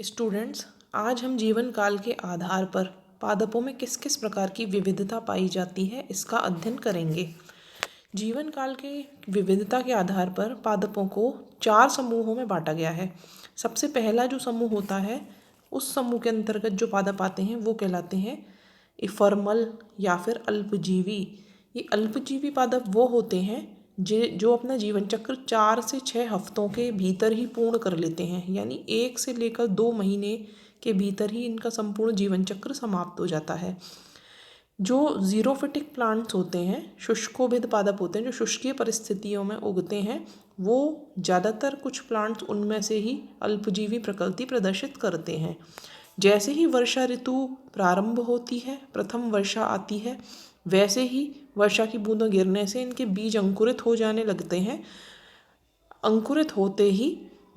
Students, आज हम जीवन काल के आधार पर पादपों में किस किस प्रकार की विविधता पाई जाती है इसका अध्ययन करेंगे। जीवन काल के विविधता के आधार पर पादपों को 4 समूहों में बांटा गया है। सबसे पहला जो समूह होता है, उस समूह के अंतर्गत जो पादप आते हैं वो कहलाते हैं इफर्मल या फिर अल्पजीवी। ये अल्पजीवी पादप वो होते हैं जो अपना जीवन चक्र 4 से 6 हफ्तों के भीतर ही पूर्ण कर लेते हैं, यानी 1 से लेकर 2 महीने के भीतर ही इनका संपूर्ण जीवन चक्र समाप्त हो जाता है। जो जीरोफिटिक प्लांट्स होते हैं, शुष्कोभिद पादप होते हैं जो शुष्कीय परिस्थितियों में उगते हैं, वो ज़्यादातर कुछ प्लांट्स उनमें से ही अल्पजीवी प्रकृति प्रदर्शित करते हैं। जैसे ही वर्षा ऋतु प्रारंभ होती है, प्रथम वर्षा आती है, वैसे ही वर्षा की बूंदों गिरने से इनके बीज अंकुरित हो जाने लगते हैं। अंकुरित होते ही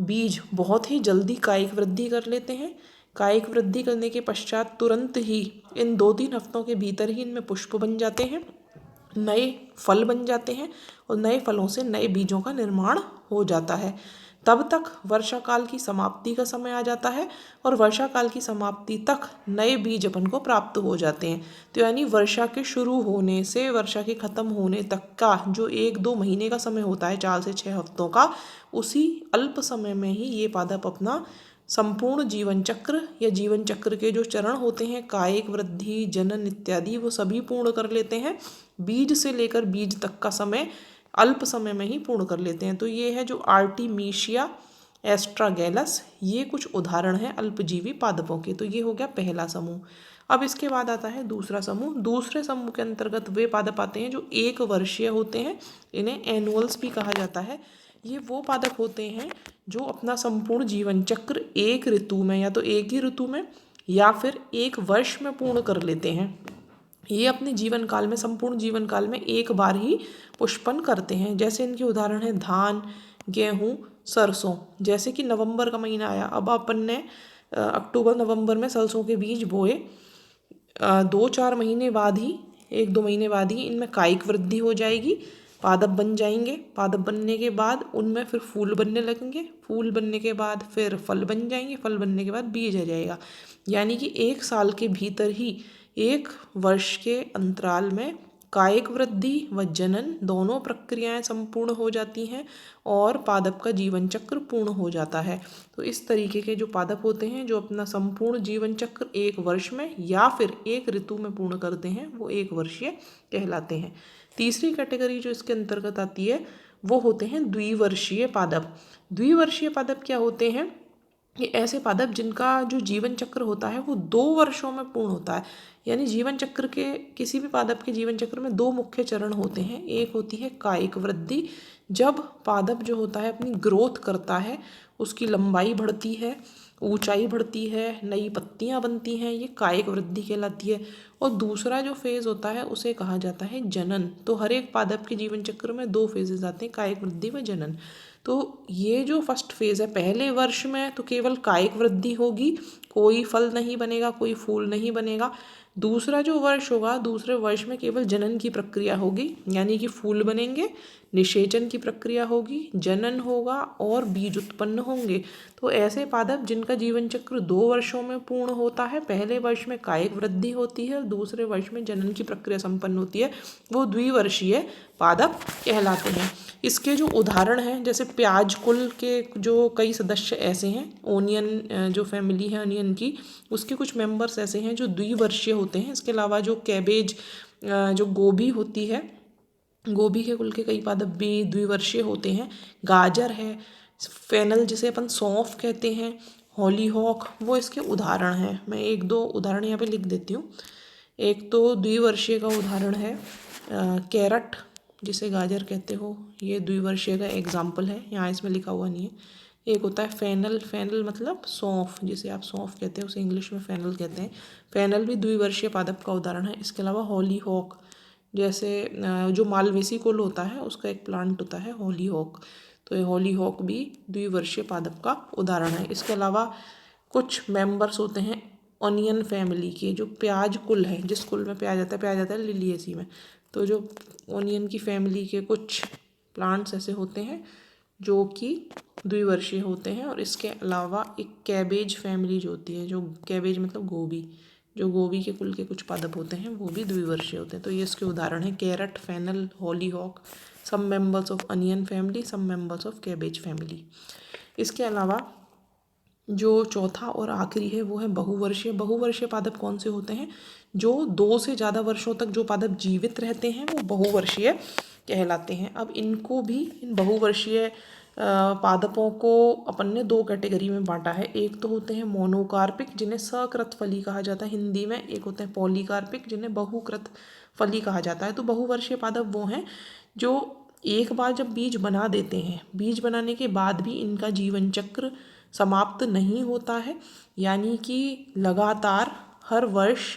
बीज बहुत ही जल्दी कायिक वृद्धि कर लेते हैं। कायिक वृद्धि करने के पश्चात तुरंत ही इन 2-3 हफ्तों के भीतर ही इनमें पुष्प बन जाते हैं, नए फल बन जाते हैं और नए फलों से नए बीजों का निर्माण हो जाता है। तब तक वर्षा काल की समाप्ति का समय आ जाता है और वर्षा काल की समाप्ति तक नए बीज अपन को प्राप्त हो जाते हैं। तो यानी वर्षा के शुरू होने से वर्षा के ख़त्म होने तक का जो 1-2 महीने का समय होता है, 4 से 6 हफ्तों का, उसी अल्प समय में ही ये पादप अपना संपूर्ण जीवन चक्र या जीवन चक्र के जो चरण होते हैं, कायिक वृद्धि, जनन इत्यादि, वो सभी पूर्ण कर लेते हैं। बीज से लेकर बीज तक का समय अल्प समय में ही पूर्ण कर लेते हैं। तो ये है जो आर्टिमीशिया, एस्ट्रागैलस, ये कुछ उदाहरण हैं अल्पजीवी पादपों के। तो ये हो गया पहला समूह। अब इसके बाद आता है दूसरा समूह। दूसरे समूह के अंतर्गत वे पादप आते हैं जो 1 वर्षीय होते हैं, इन्हें एनुअल्स भी कहा जाता है। ये वो पादप होते हैं जो अपना संपूर्ण जीवन चक्र एक ऋतु में, या तो एक ही ऋतु में या फिर 1 वर्ष में पूर्ण कर लेते हैं। ये अपने जीवन काल में, संपूर्ण जीवन काल में एक बार ही पुष्पन करते हैं। जैसे इनके उदाहरण हैं धान, गेहूँ, सरसों। जैसे कि नवंबर का महीना आया, अब अपन ने अक्टूबर नवंबर में सरसों के बीज बोए, 2-4 महीने बाद ही, 1-2 महीने बाद ही इनमें कायिक वृद्धि हो जाएगी, पादप बन जाएंगे। पादप बनने के बाद उनमें फिर फूल बनने लगेंगे, फूल बनने के बाद फिर फल बन जाएंगे, फल बनने के बाद बीज आ जाएगा। यानी कि 1 साल के भीतर ही, 1 वर्ष के अंतराल में कायिक वृद्धि व जनन दोनों प्रक्रियाएं संपूर्ण हो जाती हैं और पादप का जीवन चक्र पूर्ण हो जाता है। तो इस तरीके के जो पादप होते हैं जो अपना संपूर्ण जीवन चक्र 1 वर्ष में या फिर 1 ऋतु में पूर्ण करते हैं, वो 1 वर्षीय कहलाते हैं। तीसरी कैटेगरी जो इसके अंतर्गत आती है वो होते हैं द्विवर्षीय पादप। द्विवर्षीय पादप क्या होते हैं? ये ऐसे पादप जिनका जो जीवन चक्र होता है वो 2 वर्षों में पूर्ण होता है। यानी जीवन चक्र के, किसी भी पादप के जीवन चक्र में 2 मुख्य चरण होते हैं। एक होती है कायिक वृद्धि, जब पादप जो होता है अपनी ग्रोथ करता है, उसकी लंबाई बढ़ती है, ऊंचाई बढ़ती है, नई पत्तियां बनती हैं, ये कायिक वृद्धि कहलाती है। और दूसरा जो फेज़ होता है उसे कहा जाता है जनन। तो हर एक पादप के जीवन चक्र में 2 फेजेस आते हैं, कायिक वृद्धि व जनन। तो ये जो फर्स्ट फेज़ है, पहले वर्ष में तो केवल कायिक वृद्धि होगी, कोई फल नहीं बनेगा, कोई फूल नहीं बनेगा। दूसरा जो वर्ष होगा, दूसरे वर्ष में केवल जनन की प्रक्रिया होगी, यानी कि फूल बनेंगे, निषेचन की प्रक्रिया होगी, जनन होगा और बीज उत्पन्न होंगे। तो ऐसे पादप जिनका जीवन चक्र 2 वर्षों में पूर्ण होता है, पहले वर्ष में कायिक वृद्धि होती है और दूसरे वर्ष में जनन की प्रक्रिया संपन्न होती है, वो द्विवर्षीय पादप कहलाते हैं। इसके जो उदाहरण हैं, जैसे प्याज कुल के जो कई सदस्य ऐसे हैं, ओनियन जो फैमिली है अनियन की, उसके कुछ मेंबर्स ऐसे हैं जो द्विवर्षीय होते हैं। इसके अलावा जो कैबेज, जो गोभी होती है, गोभी के कुल के कई पादप भी द्विवर्षीय होते हैं। गाजर है, फेनल जिसे अपन सौंफ कहते हैं, हॉलीहॉक, वो इसके उदाहरण हैं। मैं 1-2 उदाहरण यहाँ पे लिख देती हूँ। एक तो द्विवर्षीय का उदाहरण है कैरट, जिसे गाजर कहते हो, ये द्विवर्षीय का एग्जाम्पल है, यहाँ इसमें लिखा हुआ नहीं है। एक होता है फेनल, फेनल मतलब सौंफ, जिसे आप सौंफ कहते हैं उसे इंग्लिश में फेनल कहते हैं। फेनल भी द्विवर्षीय पादप का उदाहरण है। इसके अलावा हॉलीहॉक, जैसे जो मालवेसी कुल होता है उसका एक प्लांट होता है हॉलीहॉक, तो ये हॉलीहॉक भी द्विवर्षीय पादप का उदाहरण है। इसके अलावा कुछ मेंबर्स होते हैं ऑनियन फैमिली के, जो प्याज कुल है, जिस कुल में प्याज आता है लिलिएसी में, तो जो ऑनियन की फैमिली के कुछ प्लांट्स ऐसे होते हैं जो कि द्विवर्षीय होते हैं। और इसके अलावा एक कैबेज फैमिली जो होती है, जो कैबेज मतलब गोभी, जो गोभी के कुल के कुछ पादप होते हैं वो भी द्विवर्षीय होते हैं। तो ये इसके उदाहरण हैं carrot, fennel, hollyhock, some members of onion family, some members of cabbage family. इसके अलावा जो चौथा और आखिरी है वो है बहुवर्षीय। बहुवर्षीय पादप कौन से होते हैं? जो 2 से ज़्यादा वर्षों तक जो पादप जीवित रहते हैं वो बहुवर्षीय कहलाते हैं। अब इनको भी, इन बहुवर्षीय पादपों को अपन ने 2 कैटेगरी में बांटा है। एक तो होते हैं मोनोकार्पिक जिन्हें सकृत फली कहा जाता है हिंदी में, एक होते हैं पॉलीकार्पिक जिन्हें बहुकृत फली कहा जाता है। तो बहुवर्षीय पादप वो हैं जो एक बार जब बीज बना देते हैं, बीज बनाने के बाद भी इनका जीवन चक्र समाप्त नहीं होता है, यानी कि लगातार हर वर्ष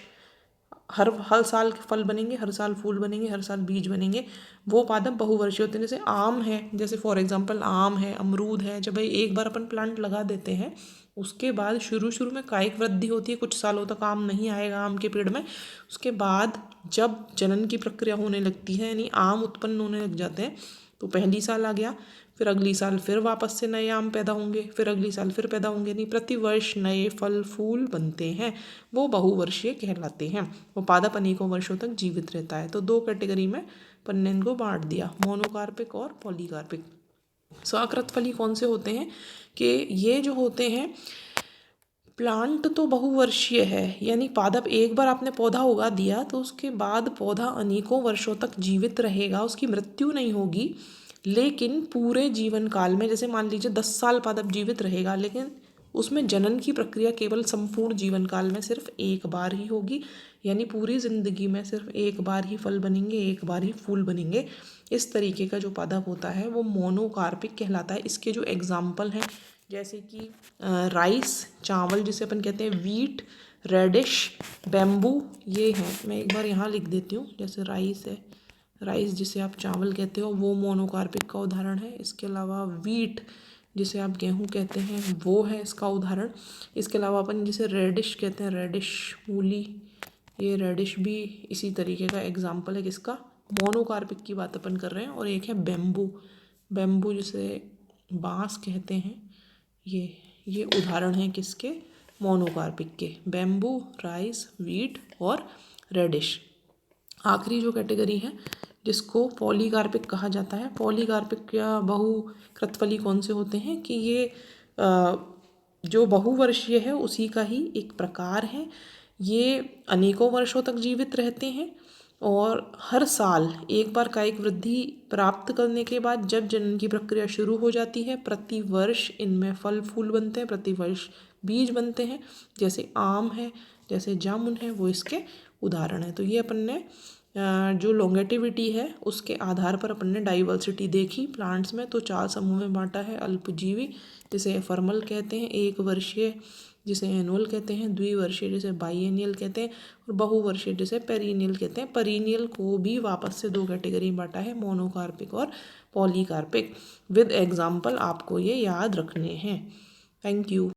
हर साल फल बनेंगे, हर साल फूल बनेंगे, हर साल बीज बनेंगे, वो पादप बहुवर्षीय होते हैं। जैसे आम है, जैसे फॉर एग्जांपल आम है, अमरूद है, जब एक बार अपन प्लांट लगा देते हैं उसके बाद शुरू में कायिक वृद्धि होती है, कुछ सालों तक आम नहीं आएगा आम के पेड़ में। उसके बाद जब जनन की प्रक्रिया होने लगती है, यानी आम उत्पन्न होने लग जाते हैं, तो पहली साल आ गया, फिर अगली साल फिर वापस से नए आम पैदा होंगे, फिर अगली साल फिर पैदा होंगे, नहीं प्रतिवर्ष नए फल फूल बनते हैं, वो बहुवर्षीय कहलाते हैं। वो पादप अनेकों वर्षों तक जीवित रहता है। तो 2 कैटेगरी में पन्ने को बांट दिया, मोनोकार्पिक और पॉलीकार्पिक। सकृत फली कौन से होते हैं? कि ये जो होते हैं, प्लांट तो बहुवर्षीय है, यानी पादप एक बार आपने पौधा उगा दिया तो उसके बाद पौधा अनेकों वर्षों तक जीवित रहेगा, उसकी मृत्यु नहीं होगी, लेकिन पूरे जीवन काल में, जैसे मान लीजिए 10 साल पादप जीवित रहेगा, लेकिन उसमें जनन की प्रक्रिया केवल संपूर्ण जीवन काल में सिर्फ एक बार ही होगी, यानी पूरी जिंदगी में सिर्फ एक बार ही फल बनेंगे, एक बार ही फूल बनेंगे। इस तरीके का जो पादप होता है वो मोनोकार्पिक कहलाता है। इसके जो एग्जाम्पल हैं, जैसे कि राइस, चावल जिसे अपन कहते हैं, वीट, रेडिश, बैम्बू, ये हैं। मैं एक बार यहाँ लिख देती हूँ, जैसे राइस है, राइस जिसे आप चावल कहते हो वो मोनोकार्पिक का उदाहरण है। इसके अलावा वीट जिसे आप गेहूँ कहते हैं वो है इसका उदाहरण। इसके अलावा अपन जिसे रेडिश कहते हैं, रेडिश मूली, ये रेडिश भी इसी तरीके का एग्जाम्पल है, किसका? मोनोकार्पिक की बात अपन कर रहे हैं। और एक है बैम्बू, बैम्बू जिसे बांस कहते हैं, ये उदाहरण है किसके? मोनोकार्पिक के। बैम्बू, राइस, वीट और रेडिश। आखिरी जो कैटेगरी है जिसको पॉलीकार्पिक कहा जाता है, पॉलीकार्पिक या बहुकृतफली कौन से होते हैं? कि ये जो बहुवर्षीय है उसी का ही एक प्रकार है। ये अनेकों वर्षों तक जीवित रहते हैं और हर साल एक बार कायिक वृद्धि प्राप्त करने के बाद जब जनन की प्रक्रिया शुरू हो जाती है, प्रतिवर्ष इनमें फल फूल बनते हैं, प्रतिवर्ष बीज बनते हैं। जैसे आम है, जैसे जामुन है, वो इसके उदाहरण है। तो ये अपन ने जो लॉन्गेटिविटी है उसके आधार पर अपन ने डाइवर्सिटी देखी प्लांट्स में। तो 4 समूह में बांटा है। अल्पजीवी जिसे एफर्मल कहते हैं, एक वर्षीय जिसे एनुअल कहते हैं, द्विवर्षीय जिसे बाइएनियल कहते हैं, और बहुवर्षीय जिसे पेरिनियल कहते हैं। पेरिनियल को भी वापस से 2 कैटेगरी में बांटा है, मोनोकार्पिक और पॉलीकार्पिक। विद एग्जाम्पल आपको ये याद रखने हैं। Thank you.